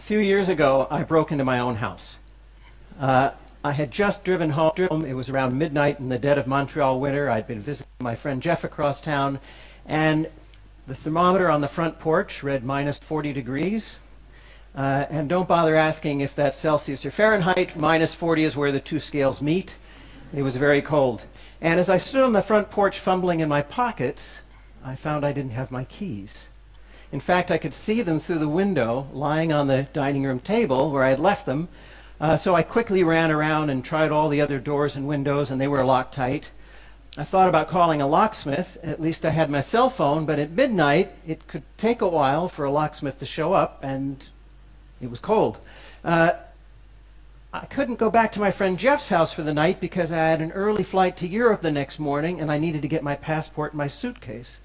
few years ago, I broke into my own house. I had just driven home. It was around midnight in the dead of Montreal winter. I'd been visiting my friend Jeff across town, and the thermometer on the front porch read minus 40 degrees. And don't bother asking if that's Celsius or Fahrenheit. Minus 40 is where the two scales meet. It was very cold. And as I stood on the front porch fumbling in my pockets, I found I didn't have my keys. In fact, I could see them through the window lying on the dining room table where I had left them. So I quickly ran around and tried all the other doors and windows, and they were locked tight. I thought about calling a locksmith. At least I had my cell phone, but at midnight it could take a while for a locksmith to show up, and it was cold. I couldn't go back to my friend Jeff's house for the night because I had an early flight to Europe the next morning, and I needed to get my passport and my suitcase.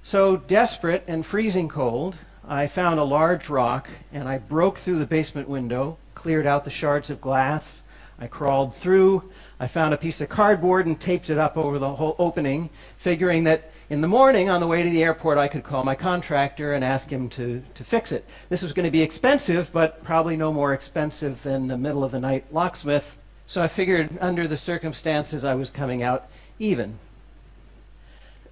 So, desperate and freezing cold, I found a large rock, and I broke through the basement window, cleared out the shards of glass. I crawled through. I found a piece of cardboard and taped it up over the whole opening, figuring that in the morning on the way to the airport I could call my contractor and ask him to fix it. This was going to be expensive, but probably no more expensive than the middle of the night locksmith. So I figured under the circumstances I was coming out even.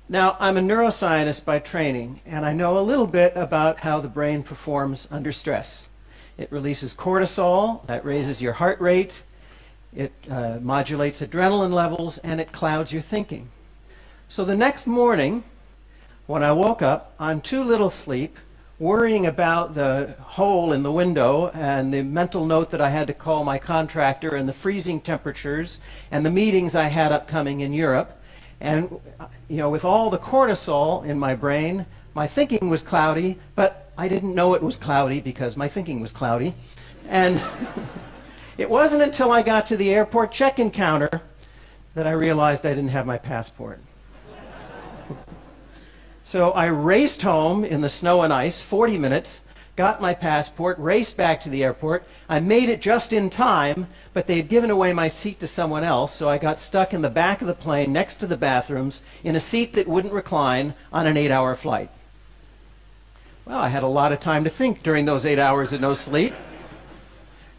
Now, I'm a neuroscientist by training, and I know a little bit about how the brain performs under stress. It releases cortisol, that raises your heart rate, it modulates adrenaline levels, and it clouds your thinking. So the next morning, when I woke up on too little sleep, worrying about the hole in the window and the mental note that I had to call my contractor and the freezing temperatures and the meetings I had upcoming in Europe, and with all the cortisol in my brain, my thinking was cloudy, but I didn't know it was cloudy because my thinking was cloudy. And it wasn't until I got to the airport check-in counter that I realized I didn't have my passport. So I raced home in the snow and ice, 40 minutes, got my passport, raced back to the airport. I made it just in time, but they had given away my seat to someone else, so I got stuck in the back of the plane next to the bathrooms in a seat that wouldn't recline on an 8-hour flight. Well, I had a lot of time to think during those 8 hours of no sleep.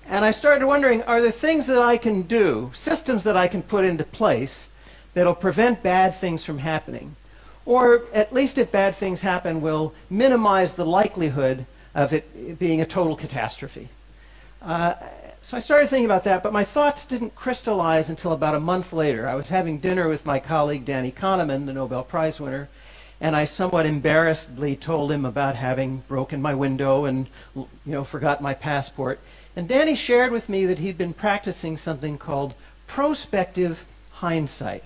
And I started wondering, are there things that I can do, systems that I can put into place that'll prevent bad things from happening? Or at least if bad things happen, will minimize the likelihood of it being a total catastrophe. So I started thinking about that, but my thoughts didn't crystallize until about a month later. I was having dinner with my colleague Danny Kahneman, the Nobel Prize winner, and I somewhat embarrassedly told him about having broken my window and forgot my passport. And Danny shared with me that he'd been practicing something called prospective hindsight.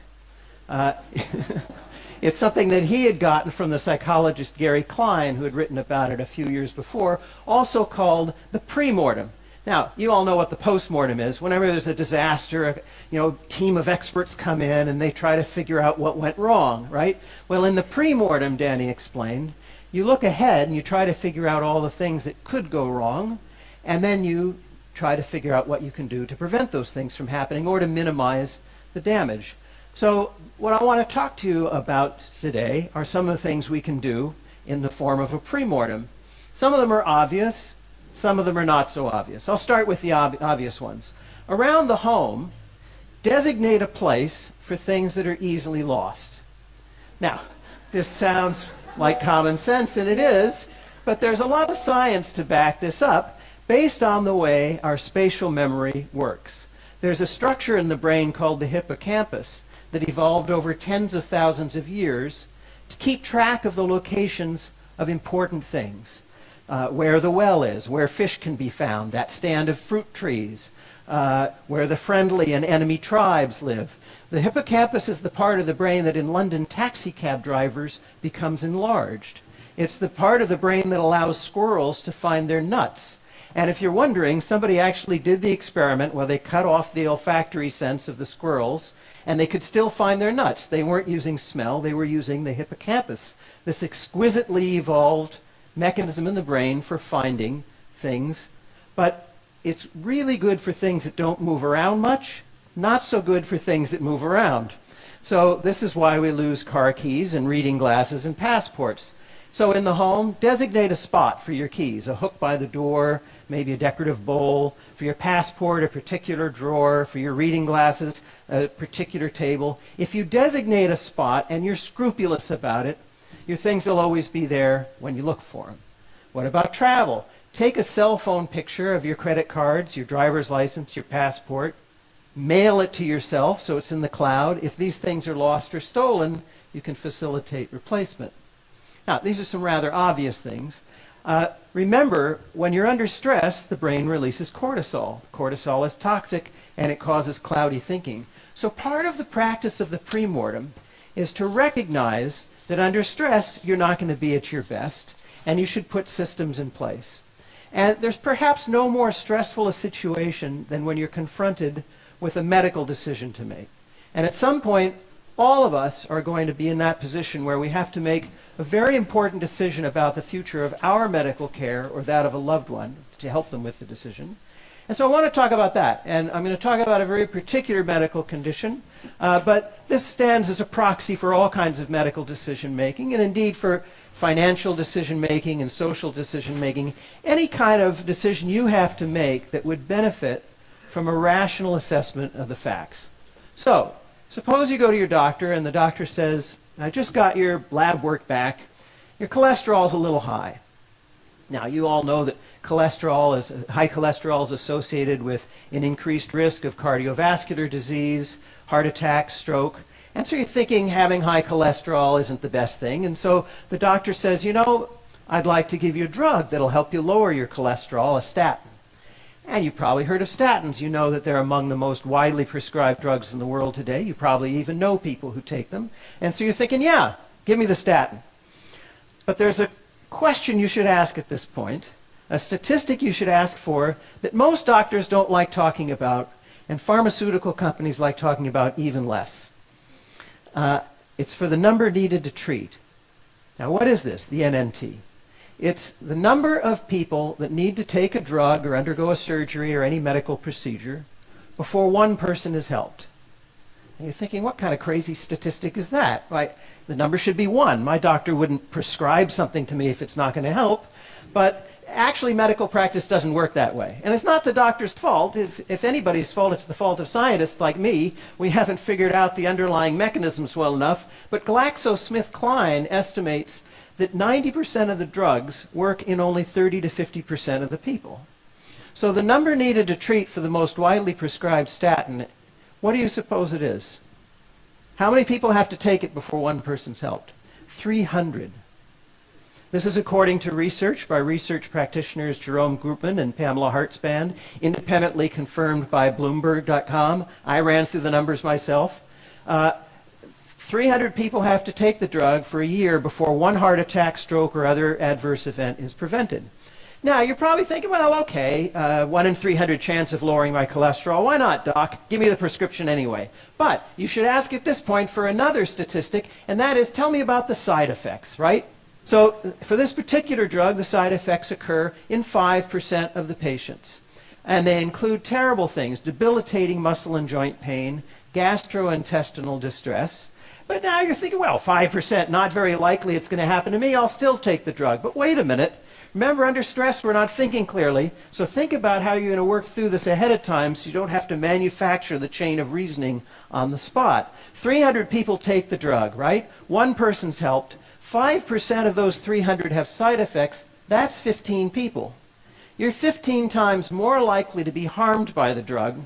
It's something that he had gotten from the psychologist Gary Klein, who had written about it a few years before, also called the pre-mortem. Now, you all know what the post-mortem is. Whenever there's a disaster, a team of experts come in and they try to figure out what went wrong, right? Well, in the pre-mortem, Danny explained, you look ahead and you try to figure out all the things that could go wrong, and then you try to figure out what you can do to prevent those things from happening or to minimize the damage. So what I want to talk to you about today are some of the things we can do in the form of a pre-mortem. Some of them are obvious, some of them are not so obvious. I'll start with the obvious ones. Around the home, designate a place for things that are easily lost. Now, this sounds like common sense, and it is, but there's a lot of science to back this up based on the way our spatial memory works. There's a structure in the brain called the hippocampus that evolved over tens of thousands of years to keep track of the locations of important things. Where the well is, where fish can be found, that stand of fruit trees, where the friendly and enemy tribes live. The hippocampus is the part of the brain that in London taxi cab drivers becomes enlarged. It's the part of the brain that allows squirrels to find their nuts. And if you're wondering, somebody actually did the experiment where they cut off the olfactory sense of the squirrels, and they could still find their nuts. They weren't using smell, they were using the hippocampus, this exquisitely evolved mechanism in the brain for finding things. But it's really good for things that don't move around much, not so good for things that move around. So this is why we lose car keys and reading glasses and passports. So in the home, designate a spot for your keys, a hook by the door, maybe a decorative bowl, for your passport, a particular drawer, for your reading glasses, a particular table. If you designate a spot and you're scrupulous about it, your things will always be there when you look for them. What about travel? Take a cell phone picture of your credit cards, your driver's license, your passport. Mail it to yourself so it's in the cloud. If these things are lost or stolen, you can facilitate replacement. Now, these are some rather obvious things. Remember, when you're under stress, the brain releases cortisol. Cortisol is toxic, and it causes cloudy thinking. So part of the practice of the premortem is to recognize that under stress, you're not going to be at your best, and you should put systems in place. And there's perhaps no more stressful a situation than when you're confronted with a medical decision to make. And at some point, all of us are going to be in that position where we have to make a very important decision about the future of our medical care or that of a loved one to help them with the decision. And so I want to talk about that. And I'm going to talk about a very particular medical condition, but this stands as a proxy for all kinds of medical decision making, and indeed for financial decision making and social decision making, any kind of decision you have to make that would benefit from a rational assessment of the facts. So, suppose you go to your doctor and the doctor says, I just got your lab work back. Your cholesterol is a little high. Now, you all know that high cholesterol is associated with an increased risk of cardiovascular disease, heart attack, stroke. And so you're thinking having high cholesterol isn't the best thing. And so the doctor says, you know, I'd like to give you a drug that'll help you lower your cholesterol, a statin. And you've probably heard of statins. You know that they're among the most widely prescribed drugs in the world today. You probably even know people who take them. And so you're thinking, yeah, give me the statin. But there's a question you should ask at this point, a statistic you should ask for that most doctors don't like talking about, and pharmaceutical companies like talking about even less. It's for the number needed to treat. Now, what is this, the NNT? It's the number of people that need to take a drug or undergo a surgery or any medical procedure before one person is helped. And you're thinking, what kind of crazy statistic is that? Right? The number should be 1. My doctor wouldn't prescribe something to me if it's not going to help. But actually, medical practice doesn't work that way. And it's not the doctor's fault. If anybody's fault, it's the fault of scientists like me. We haven't figured out the underlying mechanisms well enough. But GlaxoSmithKline estimates that 90% of the drugs work in only 30 to 50% of the people. So the number needed to treat for the most widely prescribed statin, what do you suppose it is? How many people have to take it before one person's helped? 300. This is according to research by research practitioners Jerome Groopman and Pamela Hartzband, independently confirmed by Bloomberg.com. I ran through the numbers myself. 300 people have to take the drug for a year before one heart attack, stroke, or other adverse event is prevented. Now, you're probably thinking, well, okay, 1 in 300 chance of lowering my cholesterol. Why not, doc? Give me the prescription anyway. But you should ask at this point for another statistic, and that is, tell me about the side effects, right? So for this particular drug, the side effects occur in 5% of the patients. And they include terrible things, debilitating muscle and joint pain, gastrointestinal distress. But now you're thinking, well, 5%, not very likely it's going to happen to me. I'll still take the drug. But wait a minute. Remember, under stress, we're not thinking clearly. So think about how you're going to work through this ahead of time so you don't have to manufacture the chain of reasoning on the spot. 300 people take the drug, right? One person's helped. 5% of those 300 have side effects. That's 15 people. You're 15 times more likely to be harmed by the drug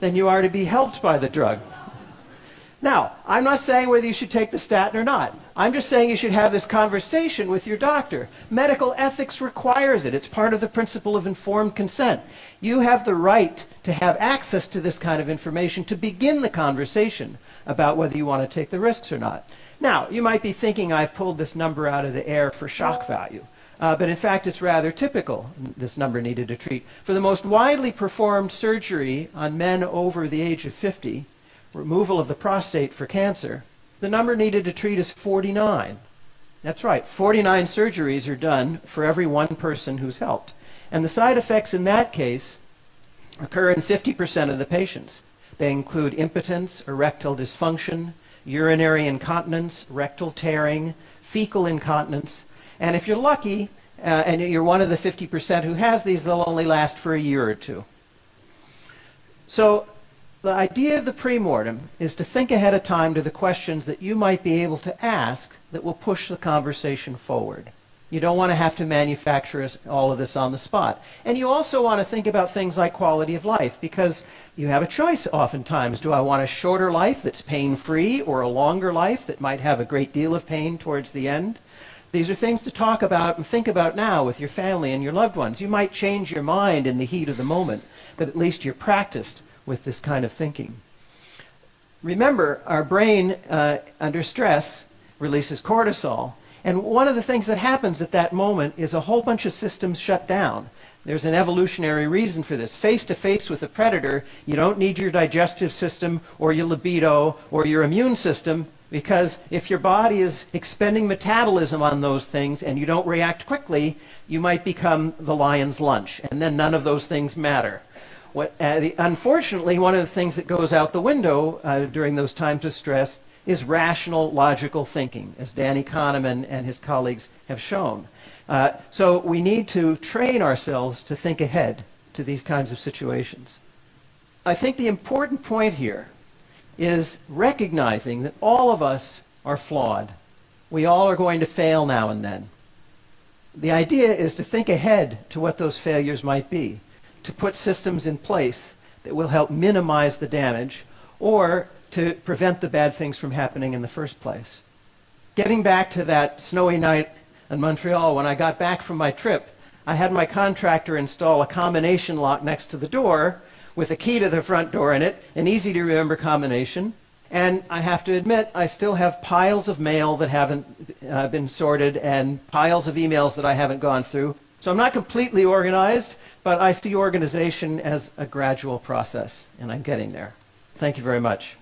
than you are to be helped by the drug. Now, I'm not saying whether you should take the statin or not. I'm just saying you should have this conversation with your doctor. Medical ethics requires it. It's part of the principle of informed consent. You have the right to have access to this kind of information to begin the conversation about whether you want to take the risks or not. Now, you might be thinking I've pulled this number out of the air for shock value. But in fact, it's rather typical, this number needed to treat. For the most widely performed surgery on men over the age of 50, removal of the prostate for cancer, the number needed to treat is 49. That's right, 49 surgeries are done for every one person who's helped. And the side effects in that case occur in 50% of the patients. They include impotence, erectile dysfunction, urinary incontinence, rectal tearing, fecal incontinence. And if you're lucky, and you're one of the 50% who has these, they'll only last for a year or two. So the idea of the premortem is to think ahead of time to the questions that you might be able to ask that will push the conversation forward. You don't want to have to manufacture all of this on the spot. And you also want to think about things like quality of life, because you have a choice oftentimes. Do I want a shorter life that's pain-free, or a longer life that might have a great deal of pain towards the end? These are things to talk about and think about now with your family and your loved ones. You might change your mind in the heat of the moment, but at least you're practiced with this kind of thinking. Remember, our brain under stress releases cortisol. And one of the things that happens at that moment is a whole bunch of systems shut down. There's an evolutionary reason for this. Face to face with a predator, you don't need your digestive system or your libido or your immune system, because if your body is expending metabolism on those things and you don't react quickly, you might become the lion's lunch, and then none of those things matter. Unfortunately, one of the things that goes out the window during those times of stress is rational, logical thinking, as Danny Kahneman and his colleagues have shown. So we need to train ourselves to think ahead to these kinds of situations. I think the important point here is recognizing that all of us are flawed. We all are going to fail now and then. The idea is to think ahead to what those failures might be, to put systems in place that will help minimize the damage or to prevent the bad things from happening in the first place. Getting back to that snowy night in Montreal, when I got back from my trip, I had my contractor install a combination lock next to the door with a key to the front door in it, an easy to remember combination. And I have to admit, I still have piles of mail that haven't been sorted and piles of emails that I haven't gone through. So I'm not completely organized, but I see organization as a gradual process, and I'm getting there. Thank you very much.